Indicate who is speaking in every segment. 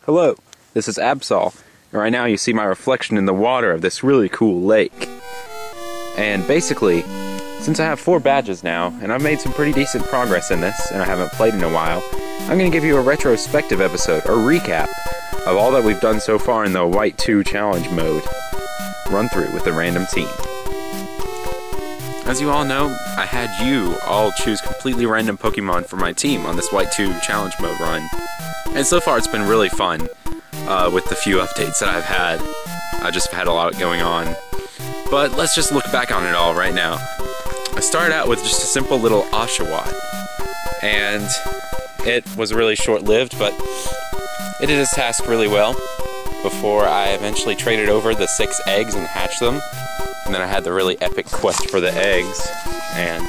Speaker 1: Hello, this is Absol, and right now you see my reflection in the water of this really cool lake. And basically, since I have 4 badges now, and I've made some pretty decent progress in this, and I haven't played in a while, I'm going to give you a retrospective episode, a recap, of all that we've done so far in the White 2 challenge mode. Run through with the random team. As you all know, I had you all choose completely random Pokemon for my team on this White 2 challenge mode run. And so far it's been really fun with the few updates that I've had. I just had a lot going on. But let's just look back on it all right now. I started out with just a simple little Oshawott. And it was really short-lived, but it did its task really well before I eventually traded over the 6 eggs and hatched them. And then I had the really epic quest for the eggs. And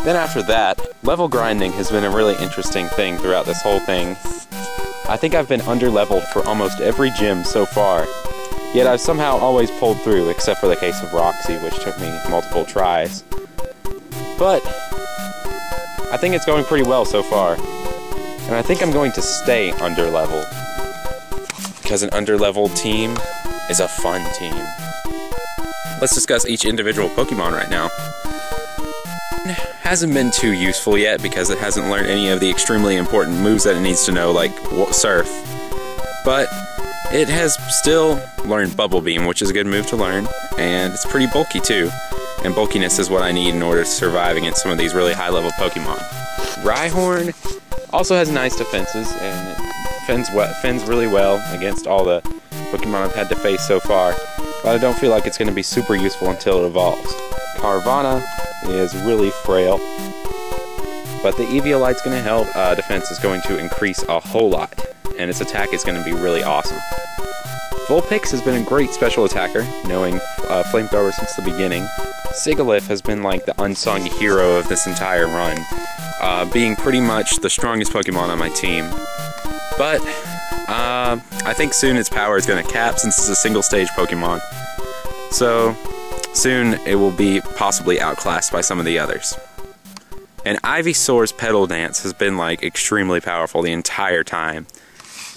Speaker 1: then after that, level grinding has been a really interesting thing throughout this whole thing. I think I've been under-leveled for almost every gym so far, yet I've somehow always pulled through, except for the case of Roxy, which took me multiple tries. But I think it's going pretty well so far, and I think I'm going to stay under-leveled, because an under-leveled team is a fun team. Let's discuss each individual Pokemon right now. Hasn't been too useful yet because it hasn't learned any of the extremely important moves that it needs to know, like Surf. But it has still learned Bubble Beam, which is a good move to learn, and it's pretty bulky too. And bulkiness is what I need in order to survive against some of these really high-level Pokemon. Rhyhorn also has nice defenses, and it fends really well against all the Pokemon I've had to face so far. But I don't feel like it's going to be super useful until it evolves. Carvanha is really frail, but the Eviolite's going to help. Defense is going to increase a whole lot, and its attack is going to be really awesome. Vulpix has been a great special attacker, knowing Flamethrower since the beginning. Sigilyph has been like the unsung hero of this entire run, being pretty much the strongest Pokemon on my team. But I think soon its power is going to cap since it's a single stage Pokemon. So soon it will be possibly outclassed by some of the others. And Ivysaur's Petal Dance has been like extremely powerful the entire time.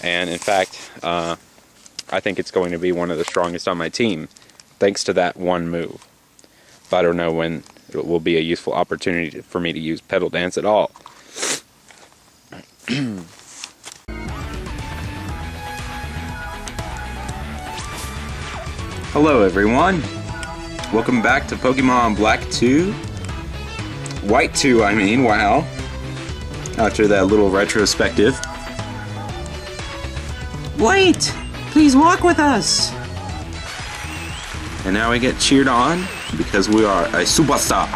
Speaker 1: And in fact, I think it's going to be one of the strongest on my team, thanks to that one move. But I don't know when it will be a useful opportunity for me to use Petal Dance at all. Hello everyone, welcome back to Pokemon Black 2, White 2 I mean, wow, after that little retrospective.
Speaker 2: Wait! Please walk with us!
Speaker 1: And now we get cheered on because we are a superstar.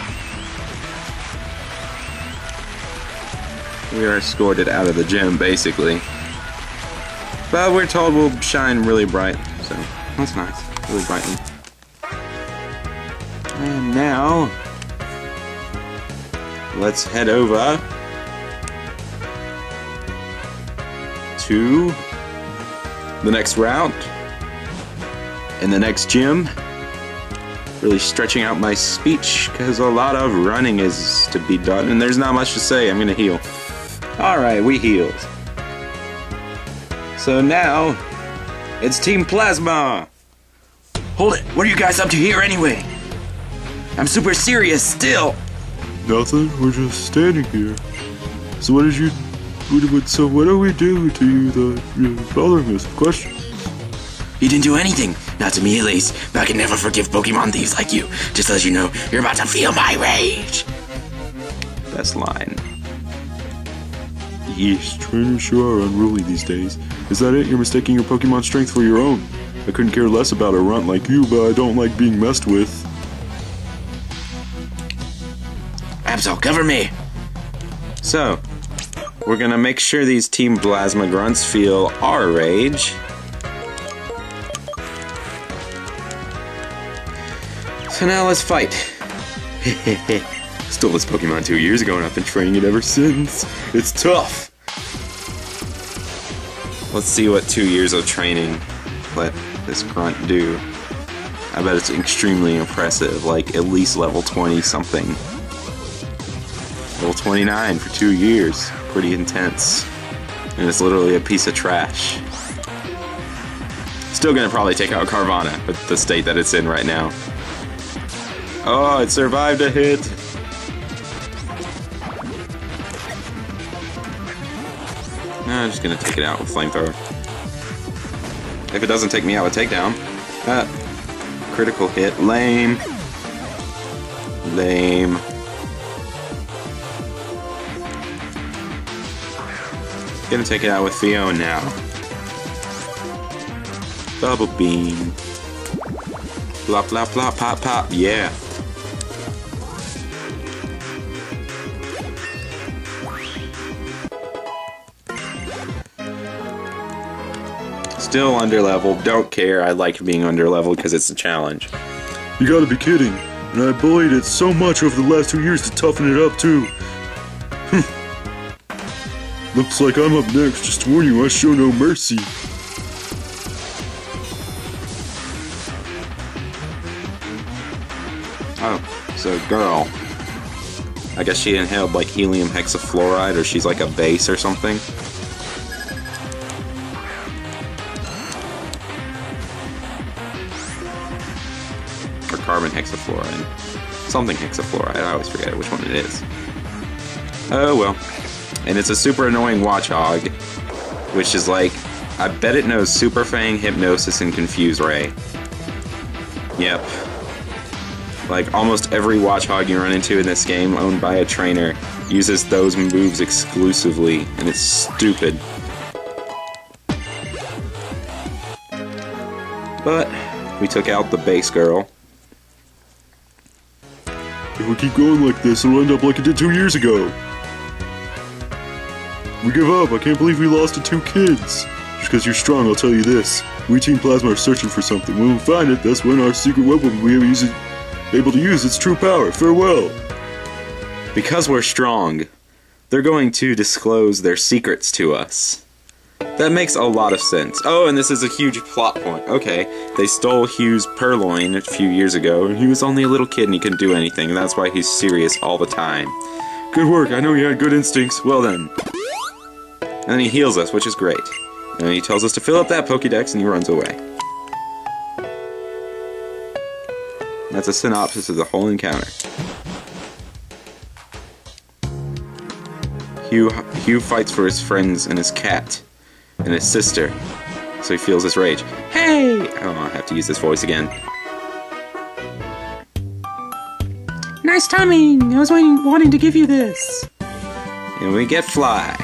Speaker 1: We are escorted out of the gym basically, but we're told we'll shine really bright, so that's nice. Really brightly. And now let's head over to the next route in the next gym. Really stretching out my speech because a lot of running is to be done and there's not much to say. I'm gonna heal. Alright, we healed. So now it's Team Plasma.
Speaker 3: Hold it! What are you guys up to here anyway? I'm super serious still!
Speaker 4: Nothing, we're just standing here. So what do we do to you that you're bothering us with questions?
Speaker 3: You didn't do anything! Not to me at least, but I can never forgive Pokemon thieves like you. Just to let you know, you're about to feel my rage!
Speaker 1: Best line.
Speaker 4: Yeesh, trainers sure are unruly these days. Is that it? You're mistaking your Pokemon strength for your own? I couldn't care less about a runt like you, but I don't like being messed with.
Speaker 3: Absol, cover me!
Speaker 1: So, we're gonna make sure these Team Plasma grunts feel our rage. So now let's fight.
Speaker 4: Stole this Pokemon 2 years ago and I've been training it ever since. It's tough!
Speaker 1: Let's see what 2 years of training let this grunt do. I bet it's extremely impressive, like at least level 20 something. Level 29 for 2 years. Pretty intense. And it's literally a piece of trash. Still gonna probably take out Carvana with the state that it's in right now. Oh, it survived a hit. I'm just gonna take it out with flamethrower. If it doesn't take me out with takedown. Critical hit. Lame. Lame. Gonna take it out with Fiona now. Double beam. Plop, plop, plop, pop, pop. Yeah. Still underleveled. Don't care. I like being underleveled because it's a challenge.
Speaker 4: You gotta be kidding. And I bullied it so much over the last 2 years to toughen it up too. Looks like I'm up next. Just to warn you, I show no mercy.
Speaker 1: Oh, so girl. I guess she inhaled like helium hexafluoride, or she's like a base or something. Or carbon hexafluoride. Something hexafluoride, I always forget which one it is. Oh well. And it's a super annoying Watchog, which is like, I bet it knows Super Fang, Hypnosis, and Confuse Ray. Yep. Like, almost every Watchog you run into in this game, owned by a trainer, uses those moves exclusively, and it's stupid. But, we took out the base girl.
Speaker 4: If we keep going like this, it'll end up like it did 2 years ago. We give up. I can't believe we lost to 2 kids. Just because you're strong, I'll tell you this. We Team Plasma are searching for something. When we find it, that's when our secret weapon will be able to use its true power. Farewell.
Speaker 1: Because we're strong, they're going to disclose their secrets to us. That makes a lot of sense. Oh, and this is a huge plot point. Okay, they stole Hugh's purloin a few years ago, and he was only a little kid and he couldn't do anything, and that's why he's serious all the time.
Speaker 4: Good work. I know you had good instincts.
Speaker 1: Well then. And then he heals us, which is great. And then he tells us to fill up that Pokédex, and he runs away. That's a synopsis of the whole encounter. Hugh fights for his friends and his cat. And his sister. So he feels his rage. Hey! Oh, I have to use this voice again.
Speaker 2: Nice timing! I was wanting to give you this.
Speaker 1: And we get Fly,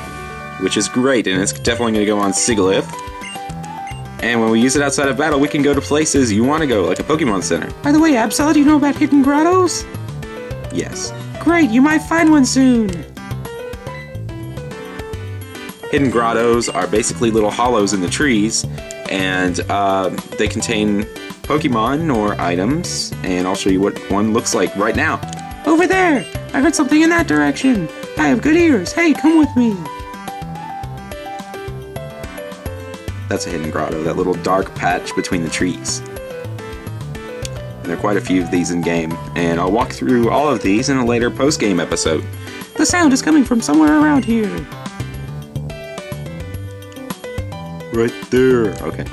Speaker 1: which is great, and it's definitely going to go on Sigilyph. And when we use it outside of battle, we can go to places you want to go, like a Pokemon Center.
Speaker 2: By the way, Absol, do you know about hidden grottos?
Speaker 1: Yes.
Speaker 2: Great, you might find one soon.
Speaker 1: Hidden grottos are basically little hollows in the trees, and they contain Pokemon or items, and I'll show you what one looks like right now.
Speaker 2: Over there! I heard something in that direction. I have good ears. Hey, come with me.
Speaker 1: That's a hidden grotto, that little dark patch between the trees. And there are quite a few of these in game, and I'll walk through all of these in a later post-game episode.
Speaker 2: The sound is coming from somewhere around here.
Speaker 4: Right there.
Speaker 1: Okay.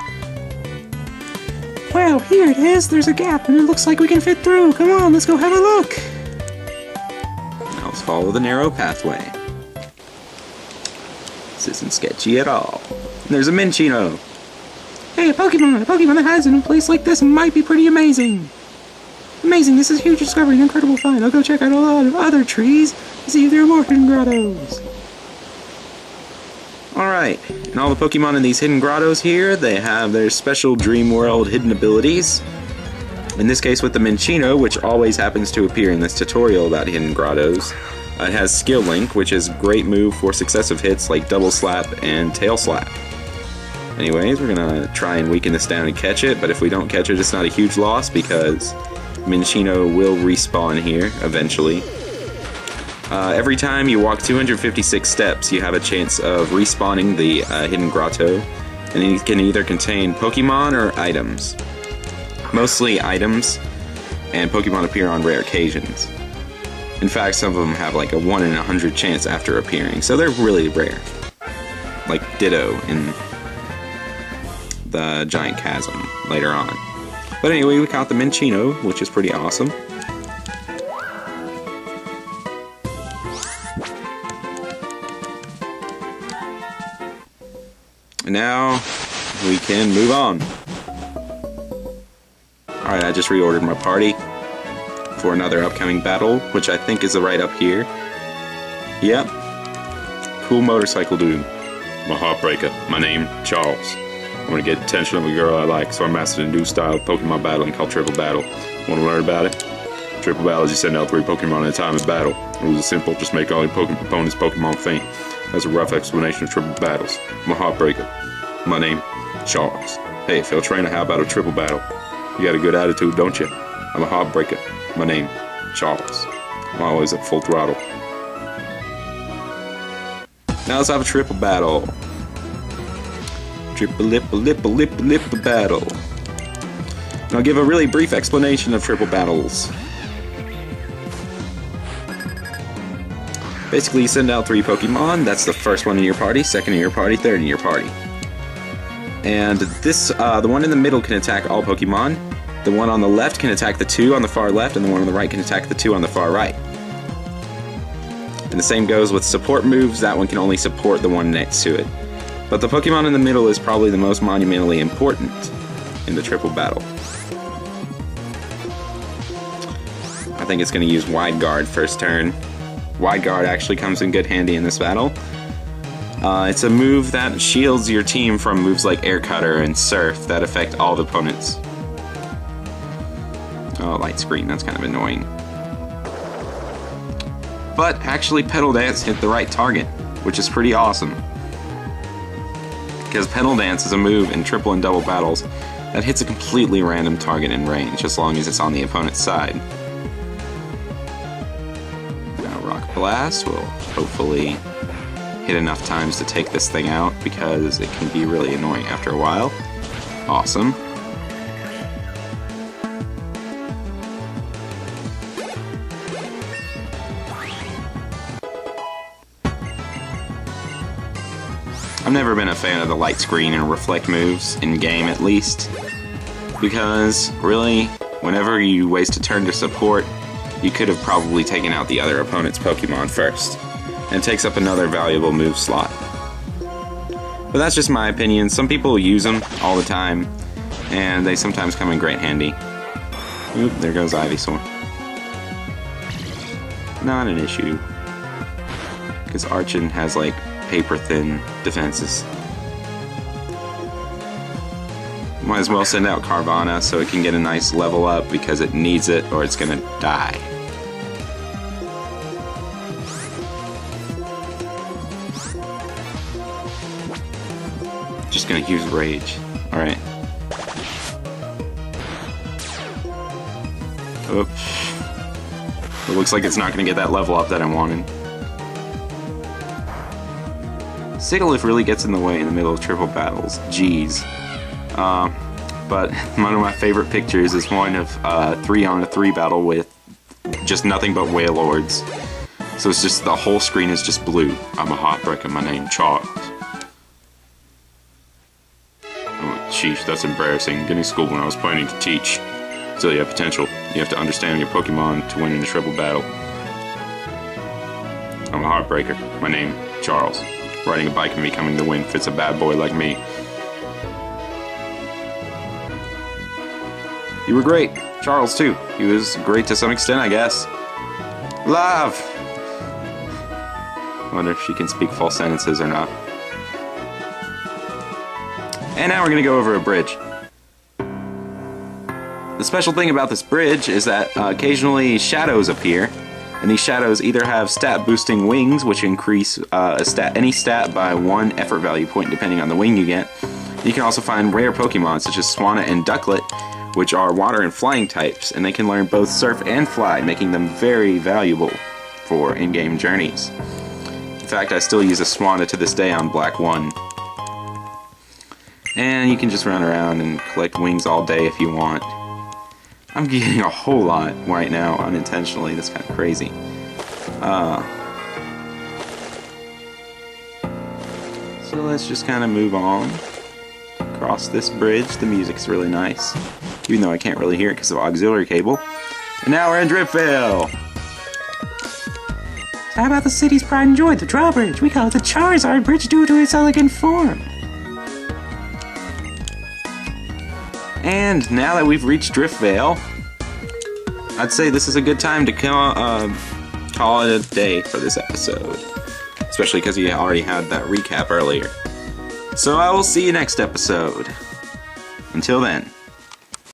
Speaker 2: Well, here it is. There's a gap, and it looks like we can fit through. Come on, let's go have a look.
Speaker 1: Now let's follow the narrow pathway. This isn't sketchy at all. And there's a Minchino.
Speaker 2: Hey, a Pokemon! A Pokemon that hides in a place like this might be pretty amazing. Amazing, this is a huge discovery, an incredible find. I'll go check out a lot of other trees to see if there are more hidden grottos.
Speaker 1: Alright, and all the Pokemon in these hidden grottos here, they have their special Dream World hidden abilities. In this case with the Minchino, which always happens to appear in this tutorial about hidden grottos. It has Skill Link, which is a great move for successive hits like Double Slap and Tail Slap. Anyways, we're gonna try and weaken this down and catch it, but if we don't catch it, it's not a huge loss because Minchino will respawn here eventually. Every time you walk 256 steps, you have a chance of respawning the hidden grotto, and it can either contain Pokemon or items. Mostly items, and Pokemon appear on rare occasions. In fact, some of them have like a 1 in 100 chance after appearing, so they're really rare. like Ditto in the Giant Chasm later on. But anyway, we caught the Minccino, which is pretty awesome. And now we can move on. Alright, I just reordered my party for another upcoming battle, which I think is right up here. Yep. Cool motorcycle dude.
Speaker 4: I'm a heartbreaker. My name, Charles. I want to get attention of a girl I like, so I mastered a new style of Pokemon battling called Triple Battle. Want to learn about it? Triple Battle is you send out 3 Pokemon at a time in battle. Rules are simple, just make all your opponent's Pokemon faint. That's a rough explanation of Triple Battles. I'm a heartbreaker. My name, Charles. Hey, Phil Trainer, how about a Triple Battle? You got a good attitude, don't you? I'm a heartbreaker. My name, Charles. I'm always at full throttle.
Speaker 1: Now let's have a triple battle. Triple battle. And I'll give a really brief explanation of triple battles. Basically, you send out 3 Pokemon. That's the first one in your party, second in your party, third in your party. And this, the one in the middle can attack all Pokemon. The one on the left can attack the 2 on the far left, and the one on the right can attack the 2 on the far right. And the same goes with support moves. That one can only support the one next to it. But the Pokemon in the middle is probably the most monumentally important in the triple battle. I think it's going to use Wide Guard first turn. Wide Guard actually comes in good handy in this battle. It's a move that shields your team from moves like Air Cutter and Surf that affect all the opponents. Oh, light screen, that's kind of annoying. But actually Pedal Dance hit the right target, which is pretty awesome. Because Pedal Dance is a move in triple and double battles that hits a completely random target in range, as long as it's on the opponent's side. Now Rock Blast will hopefully hit enough times to take this thing out, because it can be really annoying after a while. Awesome. I've never been a fan of the light screen and reflect moves, in game at least, because really, whenever you waste a turn to support, you could have probably taken out the other opponent's Pokemon first, and it takes up another valuable move slot. But that's just my opinion. Some people use them all the time, and they sometimes come in great handy. Oop, there goes Ivysaur. Not an issue, because Archon has like paper-thin defenses. Might as well send out Carvana so it can get a nice level up, because it needs it or it's gonna die. Just gonna use Rage. Alright. Oops. It looks like it's not gonna get that level up that I wanted. Sigilyph really gets in the way in the middle of triple battles. Jeez. But one of my favorite pictures is one of 3-on-3 battle with just nothing but Wailords. So it's just the whole screen is just blue. I'm a heartbreaker. My name Charles. Oh, sheesh, that's embarrassing. Getting schooled when I was planning to teach. Still, you have potential. You have to understand your Pokemon to win in a triple battle. I'm a heartbreaker. My name Charles. Riding a bike and becoming the wind fits a bad boy like me. You were great. Charles, too. He was great to some extent, I guess. Love! I wonder if she can speak full sentences or not. And now we're going to go over a bridge. The special thing about this bridge is that occasionally shadows appear. And these shadows either have stat boosting wings, which increase any stat by 1 effort value point depending on the wing you get. You can also find rare Pokemon such as Swanna and Ducklet, which are water and flying types, and they can learn both surf and fly, making them very valuable for in-game journeys. In fact, I still use a Swanna to this day on Black 1. And you can just run around and collect wings all day if you want. I'm getting a whole lot right now, unintentionally. That's kind of crazy. So So let's just kind of move on. Across this bridge, the music's really nice. Even though I can't really hear it because of auxiliary cable. And now we're in Driftvale!
Speaker 2: How about the city's pride and joy, the drawbridge? We call it the Charizard Bridge due to its elegant form.
Speaker 1: And now that we've reached Driftvale, I'd say this is a good time to call it a day for this episode. Especially because you already had that recap earlier. So I will see you next episode. Until then.